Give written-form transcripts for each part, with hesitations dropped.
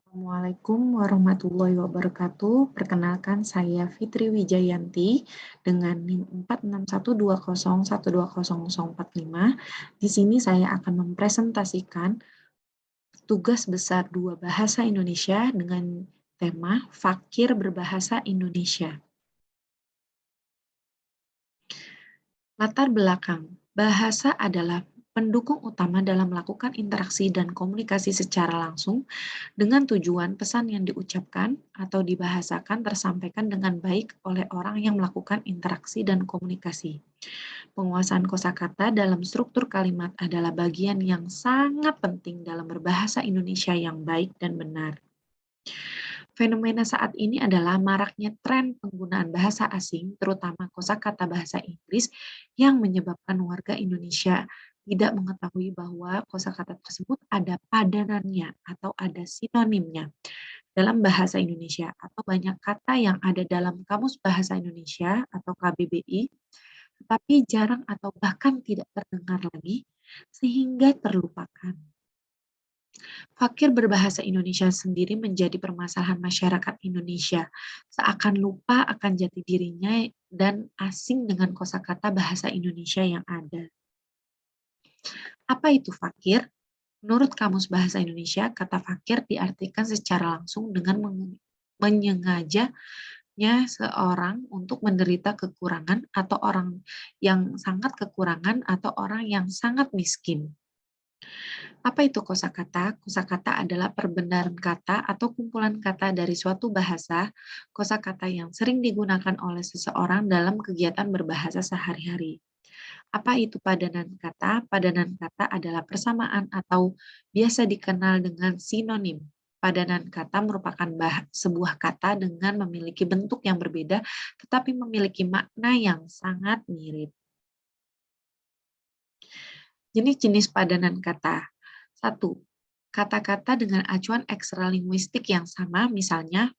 Assalamualaikum warahmatullahi wabarakatuh. Perkenalkan saya Fitri Wijayanti dengan NIM 461201200045. Di sini saya akan mempresentasikan tugas besar 2 bahasa Indonesia dengan tema Fakir Berbahasa Indonesia. Latar belakang, bahasa adalah pendukung utama dalam melakukan interaksi dan komunikasi secara langsung dengan tujuan pesan yang diucapkan atau dibahasakan tersampaikan dengan baik oleh orang yang melakukan interaksi dan komunikasi. Penguasaan kosakata dalam struktur kalimat adalah bagian yang sangat penting dalam berbahasa Indonesia yang baik dan benar. Fenomena saat ini adalah maraknya tren penggunaan bahasa asing, terutama kosakata bahasa Inggris, yang menyebabkan warga Indonesia tidak mengetahui bahwa kosakata tersebut ada padanannya atau ada sinonimnya dalam bahasa Indonesia, atau banyak kata yang ada dalam Kamus Bahasa Indonesia atau KBBI, tetapi jarang atau bahkan tidak terdengar lagi, sehingga terlupakan. Fakir berbahasa Indonesia sendiri menjadi permasalahan masyarakat Indonesia, seakan lupa akan jati dirinya dan asing dengan kosakata bahasa Indonesia yang ada. Apa itu fakir? Menurut Kamus Bahasa Indonesia, kata fakir diartikan secara langsung dengan menyengajanya seorang untuk menderita kekurangan atau orang yang sangat kekurangan atau orang yang sangat miskin. Apa itu kosakata? Kosakata adalah perbenaran kata atau kumpulan kata dari suatu bahasa, kosakata yang sering digunakan oleh seseorang dalam kegiatan berbahasa sehari-hari. Apa itu padanan kata? Padanan kata adalah persamaan atau biasa dikenal dengan sinonim. Padanan kata merupakan sebuah kata dengan memiliki bentuk yang berbeda tetapi memiliki makna yang sangat mirip. Jenis-jenis padanan kata. 1. Kata-kata dengan acuan ekstralinguistik yang sama, misalnya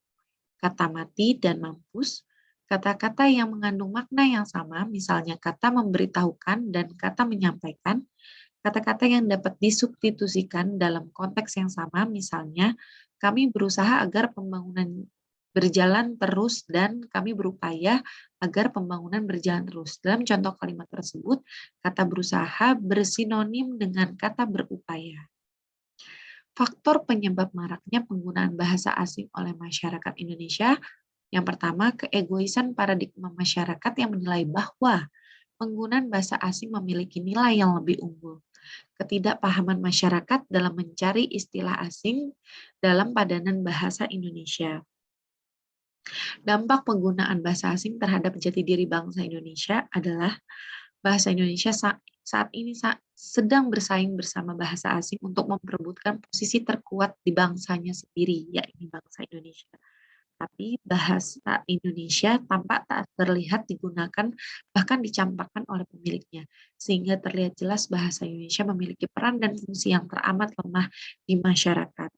kata mati dan mampus. Kata-kata yang mengandung makna yang sama, misalnya kata memberitahukan dan kata menyampaikan. Kata-kata yang dapat disubstitusikan dalam konteks yang sama, misalnya kami berusaha agar pembangunan berjalan terus dan kami berupaya agar pembangunan berjalan terus. Dalam contoh kalimat tersebut, kata berusaha bersinonim dengan kata berupaya. Faktor penyebab maraknya penggunaan bahasa asing oleh masyarakat Indonesia, yang pertama, keegoisan paradigma masyarakat yang menilai bahwa penggunaan bahasa asing memiliki nilai yang lebih unggul. Ketidakpahaman masyarakat dalam mencari istilah asing dalam padanan bahasa Indonesia. Dampak penggunaan bahasa asing terhadap jati diri bangsa Indonesia adalah bahasa Indonesia saat ini sedang bersaing bersama bahasa asing untuk memperebutkan posisi terkuat di bangsanya sendiri, yakni bangsa Indonesia. Tapi bahasa Indonesia tampak tak terlihat digunakan, bahkan dicampakkan oleh pemiliknya, sehingga terlihat jelas bahasa Indonesia memiliki peran dan fungsi yang teramat lemah di masyarakat.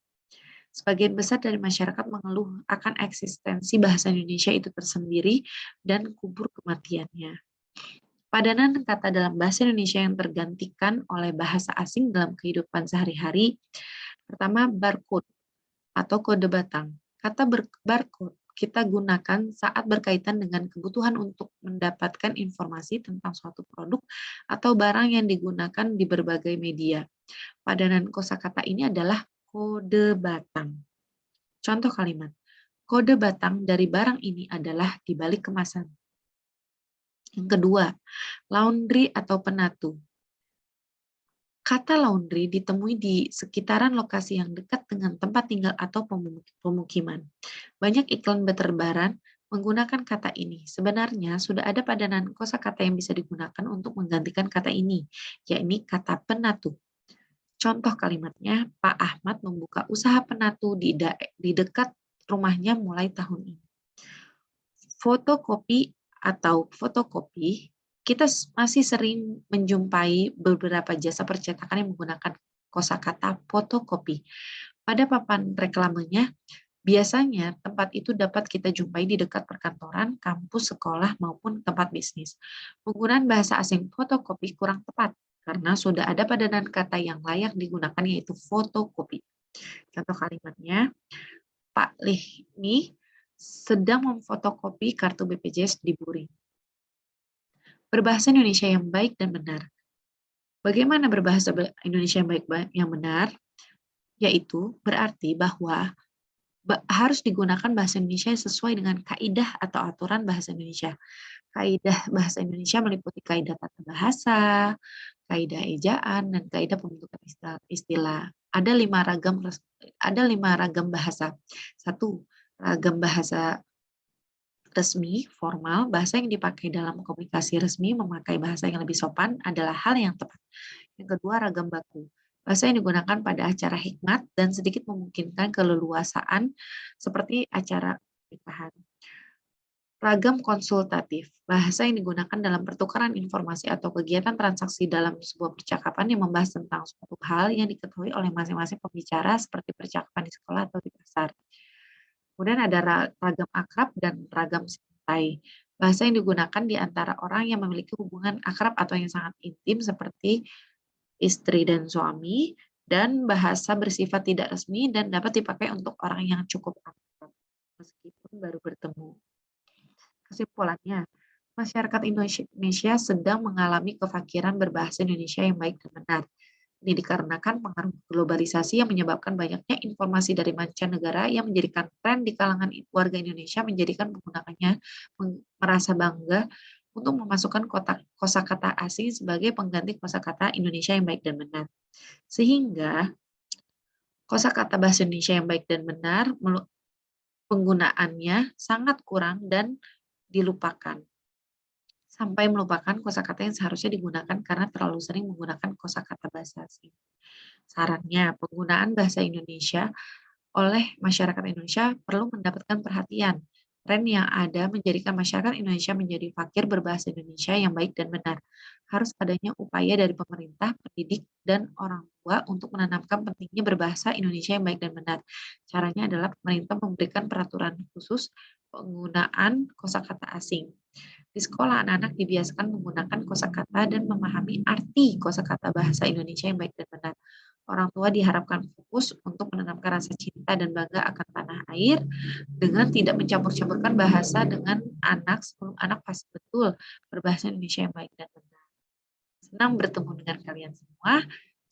Sebagian besar dari masyarakat mengeluh akan eksistensi bahasa Indonesia itu tersendiri dan kubur kematiannya. Padanan kata dalam bahasa Indonesia yang tergantikan oleh bahasa asing dalam kehidupan sehari-hari. Pertama, barcode atau kode batang. Kata barcode kita gunakan saat berkaitan dengan kebutuhan untuk mendapatkan informasi tentang suatu produk atau barang yang digunakan di berbagai media. Padanan kosakata ini adalah kode batang. Contoh kalimat, kode batang dari barang ini adalah di balik kemasan. Yang kedua, laundry atau penatu. Kata laundry ditemui di sekitaran lokasi yang dekat dengan tempat tinggal atau pemukiman. Banyak iklan berterbaran menggunakan kata ini. Sebenarnya sudah ada padanan kosakata yang bisa digunakan untuk menggantikan kata ini, yakni kata penatu. Contoh kalimatnya, Pak Ahmad membuka usaha penatu di dekat rumahnya mulai tahun ini. Fotokopi atau fotokopi, kita masih sering menjumpai beberapa jasa percetakan yang menggunakan kosakata fotokopi. Pada papan reklamenya, biasanya tempat itu dapat kita jumpai di dekat perkantoran, kampus, sekolah, maupun tempat bisnis. Penggunaan bahasa asing fotokopi kurang tepat, karena sudah ada padanan kata yang layak digunakan yaitu fotokopi. Contoh kalimatnya, Pak Lihmi sedang memfotokopi kartu BPJS di Buring. Berbahasa Indonesia yang baik dan benar. Bagaimana berbahasa Indonesia yang baik yang benar? Yaitu berarti bahwa harus digunakan bahasa Indonesia sesuai dengan kaidah atau aturan bahasa Indonesia. Kaidah bahasa Indonesia meliputi kaidah tata bahasa, kaidah ejaan, dan kaidah pembentukan istilah. Ada lima ragam bahasa. Satu, ragam bahasa resmi, formal, bahasa yang dipakai dalam komunikasi resmi, memakai bahasa yang lebih sopan adalah hal yang tepat. Yang kedua, ragam baku. Bahasa yang digunakan pada acara hikmat dan sedikit memungkinkan keleluasaan seperti acara pernikahan. Ragam konsultatif, bahasa yang digunakan dalam pertukaran informasi atau kegiatan transaksi dalam sebuah percakapan yang membahas tentang suatu hal yang diketahui oleh masing-masing pembicara seperti percakapan di sekolah atau di pasar. Kemudian ada ragam akrab dan ragam santai. Bahasa yang digunakan di antara orang yang memiliki hubungan akrab atau yang sangat intim seperti istri dan suami, dan bahasa bersifat tidak resmi dan dapat dipakai untuk orang yang cukup akrab meskipun baru bertemu. Kesimpulannya, masyarakat Indonesia sedang mengalami kefakiran berbahasa Indonesia yang baik dan benar. Ini dikarenakan pengaruh globalisasi yang menyebabkan banyaknya informasi dari mancanegara yang menjadikan tren di kalangan warga Indonesia menjadikan penggunanya merasa bangga untuk memasukkan kosakata asing sebagai pengganti kosakata Indonesia yang baik dan benar. Sehingga kosakata bahasa Indonesia yang baik dan benar penggunaannya sangat kurang dan dilupakan, sampai melupakan kosakata yang seharusnya digunakan karena terlalu sering menggunakan kosakata bahasa asing. Sarannya, penggunaan bahasa Indonesia oleh masyarakat Indonesia perlu mendapatkan perhatian. Tren yang ada menjadikan masyarakat Indonesia menjadi fakir berbahasa Indonesia yang baik dan benar. Harus adanya upaya dari pemerintah, pendidik, dan orang tua untuk menanamkan pentingnya berbahasa Indonesia yang baik dan benar. Caranya adalah pemerintah memberikan peraturan khusus penggunaan kosakata asing. Di sekolah, anak-anak dibiasakan menggunakan kosakata dan memahami arti kosakata bahasa Indonesia yang baik dan benar. Orang tua diharapkan fokus untuk menanamkan rasa cinta dan bangga akan tanah air dengan tidak mencampur-campurkan bahasa dengan anak sebelum anak pasti betul berbahasa Indonesia yang baik dan benar. Senang bertemu dengan kalian semua.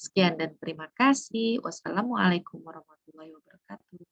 Sekian dan terima kasih. Wassalamualaikum warahmatullahi wabarakatuh.